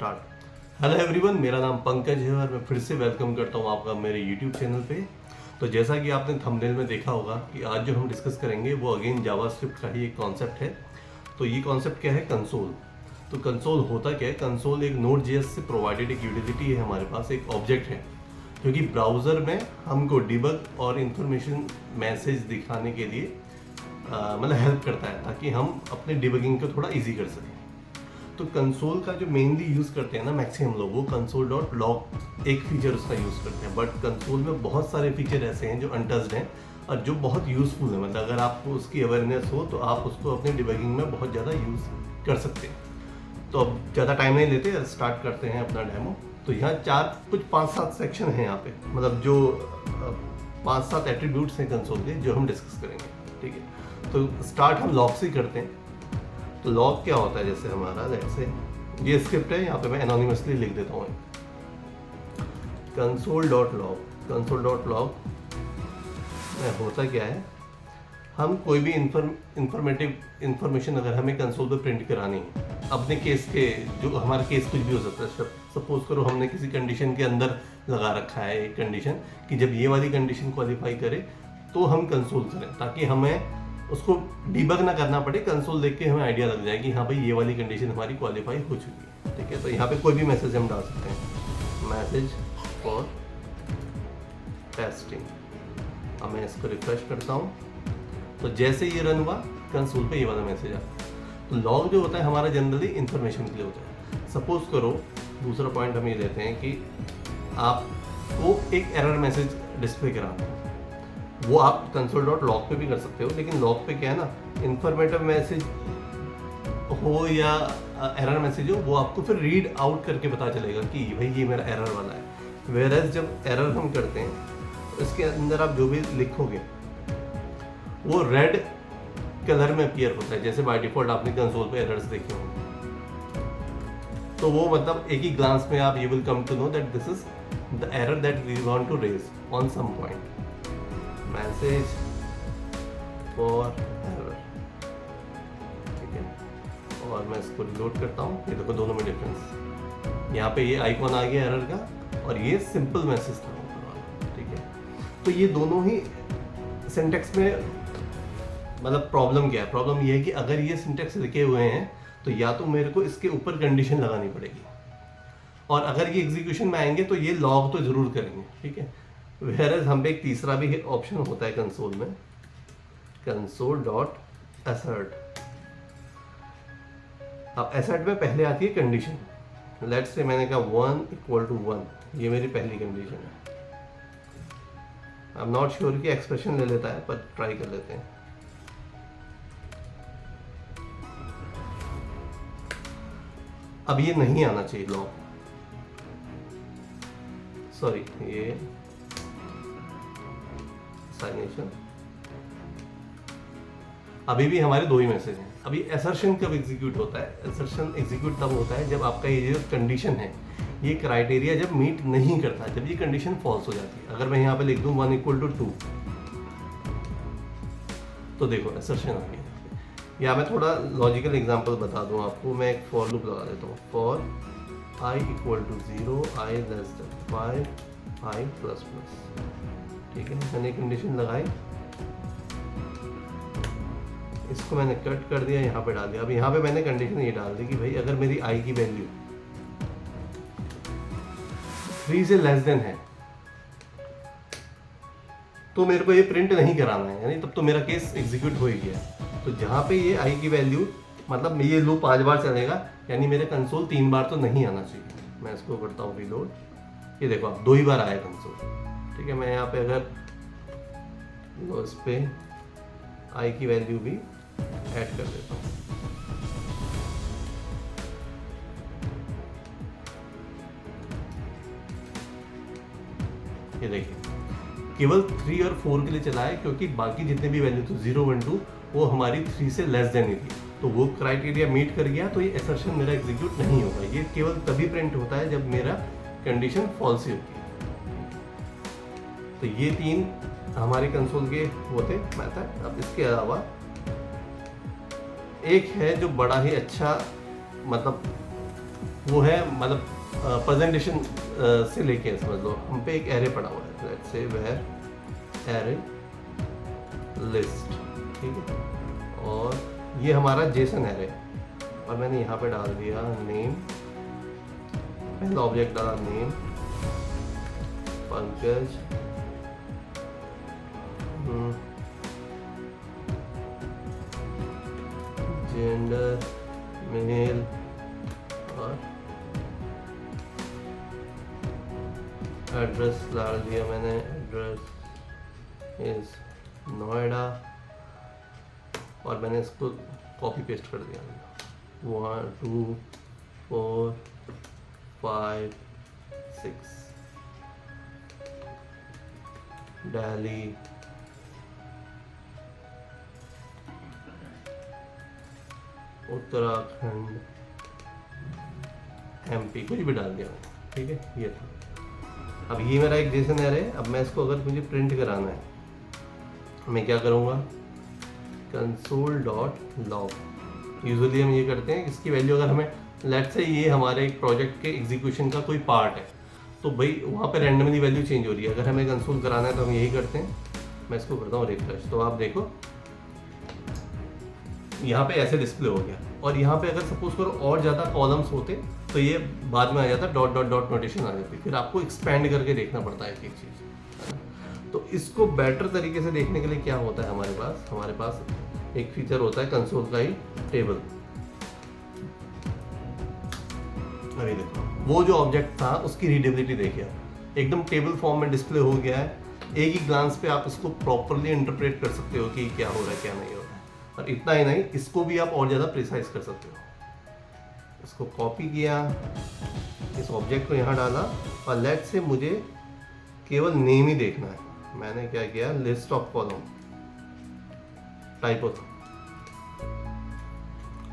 Start. Hello everyone, मेरा नाम पंकज है और मैं फिर से वेलकम करता हूँ आपका मेरे यूट्यूब चैनल पे। तो जैसा कि आपने थंबनेल में देखा होगा कि आज जो हम डिस्कस करेंगे वो अगेन जावास्क्रिप्ट का ही एक कॉन्सेप्ट है। तो ये कॉन्सेप्ट क्या है? कंसोल। तो कंसोल होता क्या है? कंसोल एक Node.js से प्रोवाइडेड एक यूटिलिटी है, हमारे पास एक ऑब्जेक्ट है जो कि ब्राउज़र में हमको डिबग और इंफॉर्मेशन मैसेज दिखाने के लिए मतलब हेल्प करता है, ताकि हम अपने डिबगिंग को थोड़ा इजी कर सकें। तो कंसोल का जो मेनली यूज़ करते हैं ना मैक्सिमम लोग, वो console.log एक फीचर उसका यूज़ करते हैं। बट कंसोल में बहुत सारे फीचर ऐसे हैं जो अनटच्ड हैं और जो बहुत यूज़फुल है। मतलब अगर आपको उसकी अवेयरनेस हो तो आप उसको अपने डिबगिंग में बहुत ज़्यादा यूज़ कर सकते हैं। तो अब ज़्यादा टाइम नहीं लेते, स्टार्ट करते हैं अपना डेमो। तो यहाँ कुछ 5-7 सेक्शन हैं यहाँ पे, मतलब जो 5-7 एट्रीब्यूट्स हैं कंसोल के जो हम डिस्कस करेंगे। ठीक है, तो स्टार्ट हम लॉग से करते हैं। तो लॉग क्या होता है? जैसे हमारा जैसे ये स्क्रिप्ट है, यहाँ पे मैं एनोनिमसली लिख देता हूँ console.log में होता क्या है, हम कोई भी इंफॉर्मेटिव इंफॉर्मेशन अगर हमें कंसोल पे प्रिंट करानी है अपने केस के, जो हमारा केस कुछ भी हो सकता है। सपोज करो हमने किसी कंडीशन के अंदर लगा रखा है एक कंडीशन कि जब ये वाली कंडीशन क्वालिफाई करे तो हम कंसोल करें, ताकि हमें उसको डिबग ना करना पड़े। कंसोल देख के हमें आइडिया लग जाए कि हाँ भाई ये वाली कंडीशन हमारी क्वालिफाई हो चुकी है। ठीक है, तो यहाँ पे कोई भी मैसेज हम डाल सकते हैं, मैसेज फॉर टेस्टिंग। अब मैं इसको रिफ्रेश करता हूँ तो जैसे ये रन हुआ कंसोल पे ये वाला मैसेज आता है। तो लॉग जो होता है हमारा जनरली इंफॉर्मेशन के लिए होता है। सपोज करो दूसरा पॉइंट हम ये लेते हैं कि आपको एक एरर मैसेज डिस्प्ले कराना है, वो आप console.log पे भी कर सकते हो। लेकिन लॉग पे क्या है ना, इंफॉर्मेटिव मैसेज हो या एरर मैसेज हो, वो आपको फिर रीड आउट करके पता चलेगा कि भाई ये मेरा एरर वाला है। वेयरएज जब एरर हम करते हैं तो इसके अंदर आप जो भी लिखोगे वो रेड कलर में अपीयर होता है। जैसे बाय डिफॉल्ट आपने कंसोल पे एरर्स देखे होंगे, तो वो मतलब एक ही ग्लांस में आप you will come to know that this is the error that we want to raise on some point. Message for error, ठीक है। और मैं इसको रिलोड करता हूँ, ये देखो दोनों में डिफरेंस। यहाँ पे ये आइकॉन आ गया एरर का और ये सिंपल मैसेज था ऊपर वाला। ठीक है, तो ये दोनों ही सिंटेक्स में मतलब प्रॉब्लम क्या है? प्रॉब्लम ये है कि अगर ये सिंटेक्स लिखे हुए हैं तो या तो मेरे को इसके ऊपर कंडीशन लगानी पड़ेगी, और अगर ये एग्जीक्यूशन में आएंगे तो ये लॉग तो जरूर करेंगे। ठीक है, वेयरएज हम पे एक तीसरा भी ऑप्शन होता है कंसोल में, console.assert। अब assert में पहले आती है कंडीशन। लेट्स से मैंने कहा 1 = 1, ये मेरी पहली कंडीशन है। आई एम नॉट श्योर कि एक्सप्रेशन ले लेता है, पर ट्राई कर लेते हैं। अब ये नहीं आना चाहिए लॉग, सॉरी, ये साइनेशन। अभी भी हमारे दो ही मैसेज हैं। अभी असर्शन कब एग्जीक्यूट होता है? असर्शन एग्जीक्यूट तब होता है जब आपका ये जो कंडीशन है, ये क्राइटेरिया जब मीट नहीं करता, जब ये कंडीशन फॉल्स हो जाती है। अगर मैं यहाँ पे लिख दूँ 1 = 2, तो देखो असर्शन आ गया। या मैं थोड़ा लॉजिकल एग्जांपल बता दूँ आपको, मैं एक फॉर लूप लगा देता हूँ। For i = 0, i <5, i++। ठीक है, मैंने कंडीशन लगाई, इसको मैंने कट कर दिया, यहाँ पे डाल दिया। अब यहाँ पे मैंने कंडीशन ये डाल दी कि भाई अगर मेरी i की वैल्यू 3 से लेस देन है तो मेरे को ये प्रिंट नहीं कराना है, यानी तब तो मेरा केस एग्जीक्यूट हो ही गया। तो जहाँ पे ये i की वैल्यू, मतलब ये लूप 5 बार चलेगा, यानी मेरे कंसोल 3 बार तो नहीं आना चाहिए। मैं इसको करता हूँ रिलोड, ये देखो आप 2 ही बार आया कंसोल। ठीक है, मैं यहाँ पे अगर इस पे i की वैल्यू भी ऐड कर देता हूँ। ये देखिए केवल 3 और 4 के लिए चला है, क्योंकि बाकी जितने भी वैल्यू थे 0, 1, 2 वो हमारी 3 से लेस देन ही थी। तो वो क्राइटेरिया मीट कर गया, तो ये असर्शन मेरा एग्जीक्यूट नहीं होगा। ये केवल तभी प्रिंट होता है जब मेरा कंडीशन फॉल्स ही होती है। तो ये 3 हमारे कंसोल के होते मेथड। अब इसके अलावा एक है जो बड़ा ही अच्छा मतलब वो है मतलब प्रेजेंटेशन से लेके समझ लो हम पे एक एरे पड़ा हुआ है, let's say where array list, ठीक है, और ये हमारा जेसन एरे और मैंने यहाँ पे डाल दिया नेम, पहला ऑब्जेक्ट डाला नेम पंकज, जेंडर मेल और एड्रेस डाल दिया मैंने, एड्रेस इज नोएडा और मैंने इसको कॉपी पेस्ट कर दिया 1 2 4 5 6 दिल्ली, उत्तराखंड, एमपी, कुछ भी डाल दिया मैंने, ठीक है। ये था। अब ये मेरा एक जेसन एरे है। अब मैं इसको अगर मुझे प्रिंट कराना है मैं क्या करूँगा, console.log, यूजुअली हम ये करते हैं, इसकी वैल्यू अगर हमें लेट्स से ये हमारे एक प्रोजेक्ट के एग्जीक्यूशन का कोई पार्ट है तो भाई वहाँ पे रैंडमली वैल्यू चेंज हो रही है, अगर हमें कंसोल कराना है तो हम यही करते हैं। मैं इसको करता हूँ रिफ्रेश, तो आप देखो यहाँ पे ऐसे डिस्प्ले हो गया और यहाँ पे अगर सपोज करो और ज़्यादा कॉलम्स होते तो ये बाद में आ जाता, डॉट डॉट डॉट नोटेशन आ जाती, फिर आपको एक्सपेंड करके देखना पड़ता है एक एक चीज़, है ना। तो इसको बेटर तरीके से देखने के लिए क्या होता है हमारे पास एक फीचर होता है कंसोल का ही टेबल। अभी देखो वो जो ऑब्जेक्ट था उसकी रीडेबिलिटी देखिए, एकदम टेबल फॉर्म में डिस्प्ले हो गया है, एक ही ग्लांस पे आप इसको प्रॉपरली इंटरप्रेट कर सकते हो कि क्या हो रहा है क्या नहीं हो रहा है। और इतना ही नहीं, इसको भी आप और ज़्यादा प्रिसाइज कर सकते हो। इसको कॉपी किया, इस ऑब्जेक्ट को यहाँ डाला और लेट से मुझे केवल नेम ही देखना है, मैंने क्या किया, लिस्ट ऑफ कॉलम टाइप होता,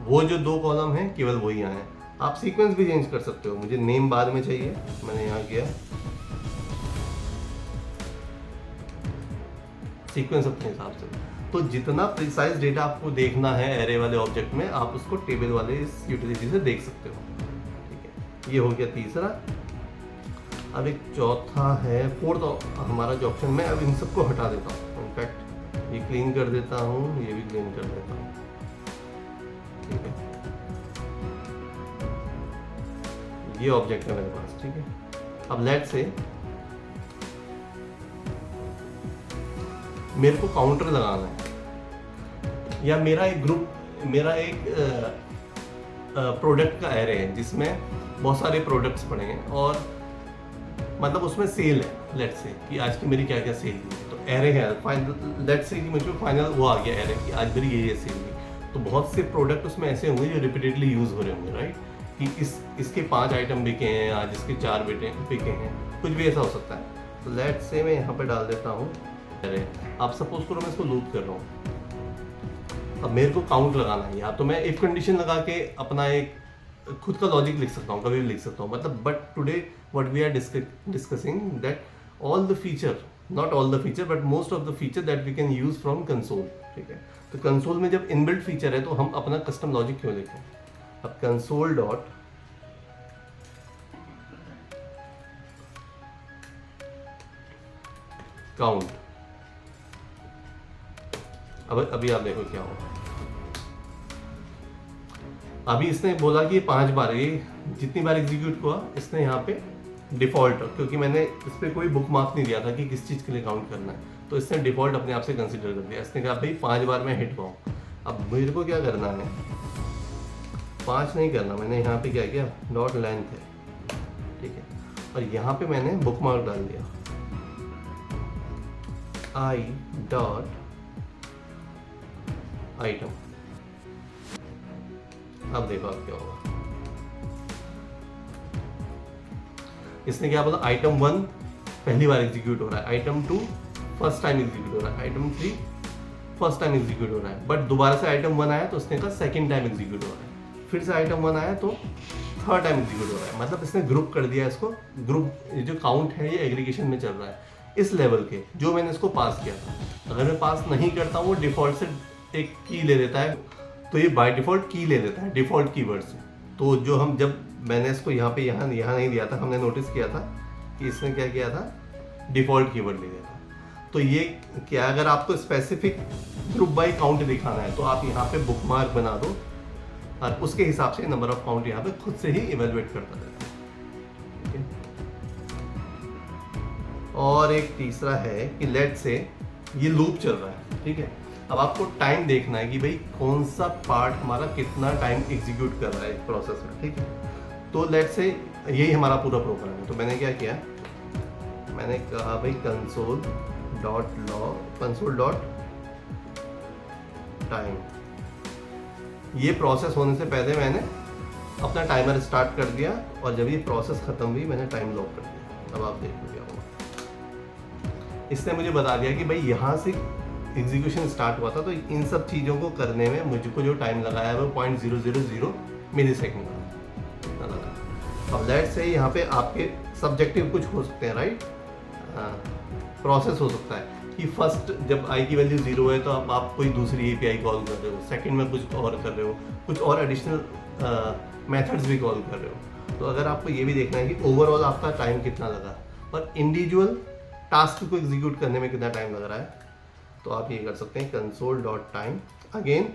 वो जो 2 कॉलम हैं केवल वही यहाँ है। आप सीक्वेंस भी चेंज कर सकते हो, मुझे नेम बाद में चाहिए, मैंने यहाँ किया सीक्वेंस अपने हिसाब से। तो जितना प्रिसाइज डेटा आपको देखना है एरे वाले ऑब्जेक्ट में, आप उसको टेबल वाले इस यूटिलिटी से देख सकते हो, ठीक है। ये हो गया तीसरा। अब एक चौथा है, फोर्थ हमारा जो ऑप्शन में, अब इन सबको हटा देता हूँ, इनफैक्ट ये क्लीन कर देता हूँ, ये भी क्लीन कर देता हूँ, ठीक है। ये ऑब्जेक्ट है मेरे पास, ठीक है। अब लेट से मेरे को काउंटर लगाना है या मेरा एक ग्रुप, मेरा एक प्रोडक्ट का एरे है जिसमें बहुत सारे प्रोडक्ट्स पड़े हैं और मतलब उसमें सेल है, लेट्स से कि आज की मेरी क्या क्या सेल हुई है, तो एरे है फाइनल, लेट्स से कि मुझे फाइनल वो आ गया एरे कि आज मेरी ये सेल हुई। तो बहुत से प्रोडक्ट उसमें ऐसे होंगे जो रिपीटेडली यूज़ हो रहे होंगे, राइट, कि इसके 5 आइटम बिके हैं आज, इसके 4 बिके हैं, कुछ भी ऐसा हो सकता है। तो लेट्स से मैं यहाँ पे डाल देता हूँ एरे। आप सपोज करो मैं इसको लूप कर रहा हूँ, अब मेरे को काउंट लगाना है, या तो मैं इफ कंडीशन लगा के अपना एक खुद का लॉजिक लिख सकता हूँ, कभी भी लिख सकता हूँ, मतलब but today what we are discussing that all the feature, not all the feature but most of the feature that we can use from console, ठीक है। तो कंसोल में जब इनबिल्ट फीचर है तो हम अपना कस्टम लॉजिक क्यों लिखें। अब कंसोल डॉट काउंट, अब अभी आप देखो क्या होगा। अभी इसने बोला कि 5 बार, ये जितनी बार एग्जीक्यूट हुआ इसने यहाँ पे डिफॉल्ट, क्योंकि मैंने इस पर कोई बुक मार्क नहीं दिया था कि किस चीज़ के लिए काउंट करना है, तो इसने डिफॉल्ट अपने आप से कंसीडर कर दिया। इसने कहा भाई 5 बार मैं हिट पाऊँ। अब मेरे को क्या करना है, 5 नहीं करना, मैंने यहाँ पे क्या किया, डॉट लेंथ है, ठीक है, और यहाँ पे मैंने बुक मार्क डाल दिया आई डॉट आइटम। अब देखो अब क्या होगा, इसने क्या बोला, आइटम 1 पहली बार एग्जीक्यूट हो रहा है, आइटम 2 फर्स्ट टाइम एग्जीक्यूट हो रहा है, आइटम 3 फर्स्ट टाइम एग्जीक्यूट हो रहा है, बट दोबारा से आइटम 1 आया तो उसने कहा सेकंड टाइम एग्जीक्यूट हो रहा है, फिर से आइटम 1 आया तो थर्ड टाइम एग्जीक्यूट हो रहा है। मतलब इसने ग्रुप कर दिया इसको, ग्रुप जो काउंट है ये एग्रीगेशन में चल रहा है इस लेवल के जो मैंने इसको पास किया था। अगर मैं पास नहीं करता हूँ वो डिफॉल्ट से एक की ले लेता है, तो ये बाय डिफॉल्ट की ले लेता है डिफॉल्ट कीवर्ड से। तो जो हम जब मैंने इसको यहाँ पे यहाँ नहीं दिया था, हमने नोटिस किया था कि इसने क्या किया था, डिफ़ॉल्ट कीवर्ड ले लिया था। तो ये क्या, अगर आपको स्पेसिफिक ग्रुप बाय काउंट दिखाना है तो आप यहाँ पे बुकमार्क बना दो और उसके हिसाब से नंबर ऑफ काउंट यहाँ पे खुद से ही इवेलुएट करता रहता है। ठीक है। और एक तीसरा है कि लेट से ये लूप चल रहा है, ठीक है। अब आपको टाइम देखना है कि भाई कौन सा पार्ट हमारा कितना टाइम एग्जीक्यूट कर रहा है प्रोसेस में, ठीक है। तो लेट से यही हमारा पूरा प्रोग्राम है। तो मैंने क्या किया, मैंने कहा भाई कंसोल डॉट टाइम, ये प्रोसेस होने से पहले मैंने अपना टाइमर स्टार्ट कर दिया और जब ये प्रोसेस खत्म हुई मैंने टाइम लॉक कर दिया। अब आप देखो क्या होगा। इसने मुझे बता दिया कि भाई यहाँ से एग्जीक्यूशन स्टार्ट हुआ था, तो इन सब चीज़ों को करने में मुझको जो टाइम लगाया है वो 0.000 मिली सेकेंड का लगा। अब लेट से यहाँ पे आपके सब्जेक्टिव कुछ हो सकते हैं, राइट। प्रोसेस हो सकता है कि फर्स्ट जब आई की वैल्यू 0 है तो आप कोई दूसरी एपीआई कॉल कर रहे हो, सेकंड में कुछ और कर रहे हो, कुछ और एडिशनल मेथड्स भी कॉल कर रहे हो। तो अगर आपको ये भी देखना है कि ओवरऑल आपका टाइम कितना लगा और इंडिविजुअल टास्क को एग्जीक्यूट करने में कितना टाइम लग रहा है, तो आप ये कर सकते हैं कंसोल डॉट टाइम। अगेन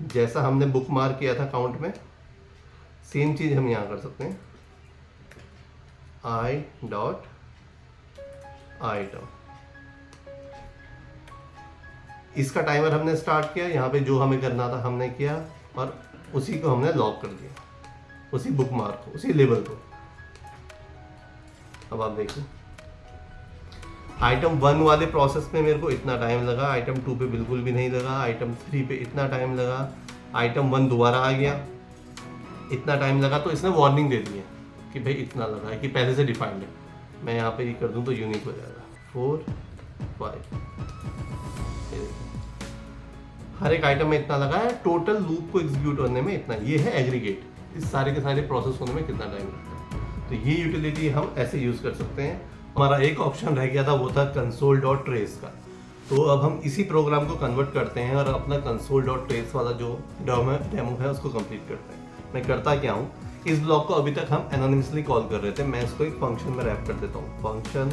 जैसा हमने बुक मार्क किया था काउंट में, सेम चीज़ हम यहाँ कर सकते हैं, आई डॉट आइटम। इसका टाइमर हमने स्टार्ट किया, यहाँ पे जो हमें करना था हमने किया और उसी को हमने लॉक कर दिया, उसी बुक मार्क को, उसी लेबल को। अब आप देखिए आइटम 1 वाले प्रोसेस में मेरे को इतना टाइम लगा, आइटम 2 पे बिल्कुल भी नहीं लगा, आइटम 3 पे इतना टाइम लगा, आइटम 1 दोबारा आ गया, इतना टाइम लगा। तो इसने वार्निंग दे दी है कि भाई इतना लगा है, कि पहले से डिफाइंड है। मैं यहाँ पे ये कर दूँ तो यूनिक हो जाएगा 4 5। हर एक आइटम में इतना लगा है, टोटल लूप को एग्जीक्यूट करने में इतना। ये है एग्रीगेट, इस सारे के सारे प्रोसेस होने में कितना टाइम लगता है। तो ये यूटिलिटी हम ऐसे यूज़ कर सकते हैं। हमारा एक ऑप्शन रह गया था, वो था कंसोल डॉट ट्रेस का। तो अब हम इसी प्रोग्राम को कन्वर्ट करते हैं और अपना कंसोल डॉट ट्रेस वाला जो डेमो है उसको कंप्लीट करते हैं। मैं करता क्या हूँ, इस ब्लॉक को अभी तक हम एनोनिमसली कॉल कर रहे थे, मैं इसको एक फंक्शन में रैप कर देता हूँ, फंक्शन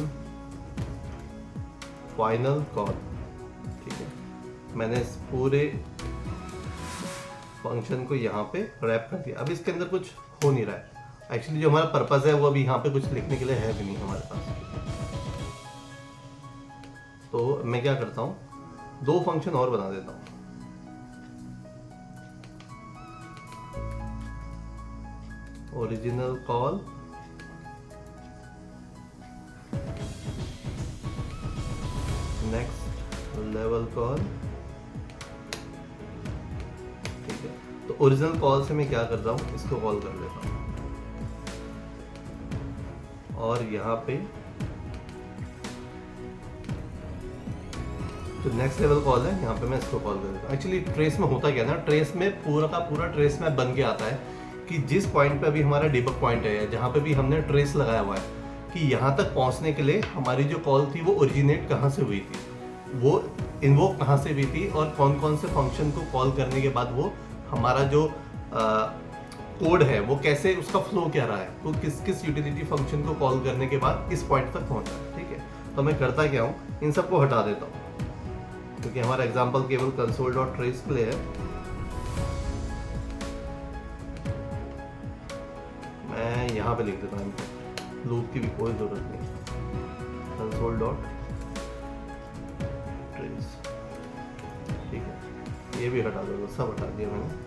फाइनल कॉल। ठीक है, मैंने इस पूरे फंक्शन को यहाँ पे रैप कर दिया। अब इसके अंदर कुछ हो नहीं रहा है, एक्चुअली जो हमारा पर्पस है वो अभी यहाँ पे कुछ लिखने के लिए है भी नहीं हमारे पास। तो मैं क्या करता हूँ, 2 फंक्शन और बना देता हूँ। Original call next level call. ठीक है, तो ओरिजिनल कॉल से मैं क्या करता हूँ, इसको कॉल कर देता हूँ और यहाँ पे जो नेक्स्ट लेवल कॉल है यहाँ पे मैं इसको कॉल कर देता हूँ। एक्चुअली ट्रेस में होता क्या ना, ट्रेस में पूरा का पूरा ट्रेस मैप बन के आता है कि जिस पॉइंट पे अभी हमारा डिबग पॉइंट है, जहाँ पे भी हमने ट्रेस लगाया हुआ है कि यहाँ तक पहुँचने के लिए हमारी जो कॉल थी वो ओरिजिनेट कहाँ से हुई थी, वो इन्वोक कहाँ से हुई थी और कौन कौन से फंक्शन को कॉल करने के बाद वो हमारा जो कोड है वो कैसे, उसका फ्लो क्या रहा है, तो किस किस यूटिलिटी फंक्शन को कॉल करने के बाद इस पॉइंट तक पहुंचा है। ठीक है, तो मैं करता क्या हूँ, इन सबको हटा देता हूँ क्योंकि हमारा एग्जांपल केवल कंसोल डॉट ट्रेस के लिए है। मैं यहाँ पे लिख देता हूँ, लूप की भी कोई जरूरत नहीं, कंसोल डॉट ट्रेस। ठीक है, ये भी हटा दो, सब हटा दिया मैंने।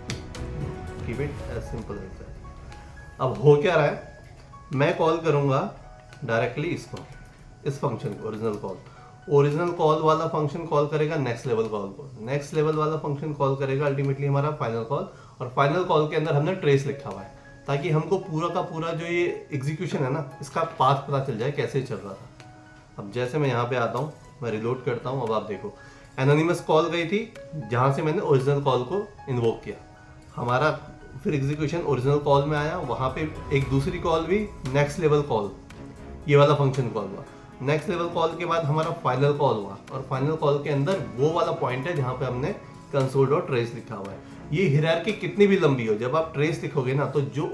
Keep it as simple as that। अब हो क्या रहा है, मैं कॉल करूंगा डायरेक्टली इसको, इस फंक्शन को, ओरिजिनल कॉल। ओरिजिनल कॉल वाला फंक्शन कॉल करेगा नेक्स्ट लेवल कॉल को, नेक्स्ट लेवल वाला फंक्शन कॉल करेगा अल्टीमेटली हमारा फाइनल कॉल, और फाइनल कॉल के अंदर हमने ट्रेस लिखा हुआ है ताकि हमको पूरा का पूरा जो ये एग्जीक्यूशन है ना, इसका पाथ पता चल जाए कैसे चल रहा था। अब जैसे मैं यहाँ पे आता हूँ, मैं रिलोड करता हूँ, अब आप देखो एनोनिमस कॉल गई थी जहाँ से मैंने ओरिजिनल कॉल को इन्वोक किया, हमारा फिर एग्जीक्यूशन ओरिजिनल कॉल में आया, वहाँ पे एक दूसरी कॉल भी नेक्स्ट लेवल कॉल, ये वाला फंक्शन कॉल हुआ। नेक्स्ट लेवल कॉल के बाद हमारा फाइनल कॉल हुआ और फाइनल कॉल के अंदर वो वाला पॉइंट है जहाँ पे हमने कंसोल डॉट ट्रेस लिखा हुआ है। ये हिरार्की कितनी भी लंबी हो, जब आप ट्रेस लिखोगे ना तो जो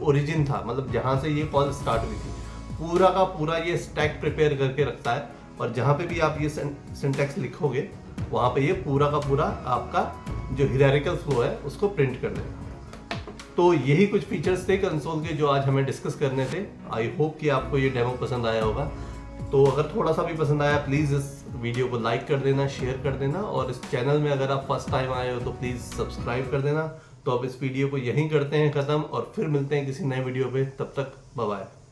ओरिजिन था, मतलब जहाँ से ये कॉल स्टार्ट हुई थी, पूरा का पूरा ये स्टैक प्रिपेयर करके रखता है, और जहाँ पे भी आप ये सिंटैक्स लिखोगे वहाँ पे ये पूरा का पूरा आपका जो हिरारिकल फ्लो है उसको प्रिंट कर देगा। तो यही कुछ फीचर्स थे कंसोल के जो आज हमें डिस्कस करने थे। आई होप कि आपको ये डेमो पसंद आया होगा। तो अगर थोड़ा सा भी पसंद आया प्लीज़ इस वीडियो को लाइक कर देना, शेयर कर देना, और इस चैनल में अगर आप फर्स्ट टाइम आए हो तो प्लीज़ सब्सक्राइब कर देना। तो अब इस वीडियो को यहीं करते हैं ख़त्म, और फिर मिलते हैं किसी नए वीडियो पे। तब तक बाय बाय।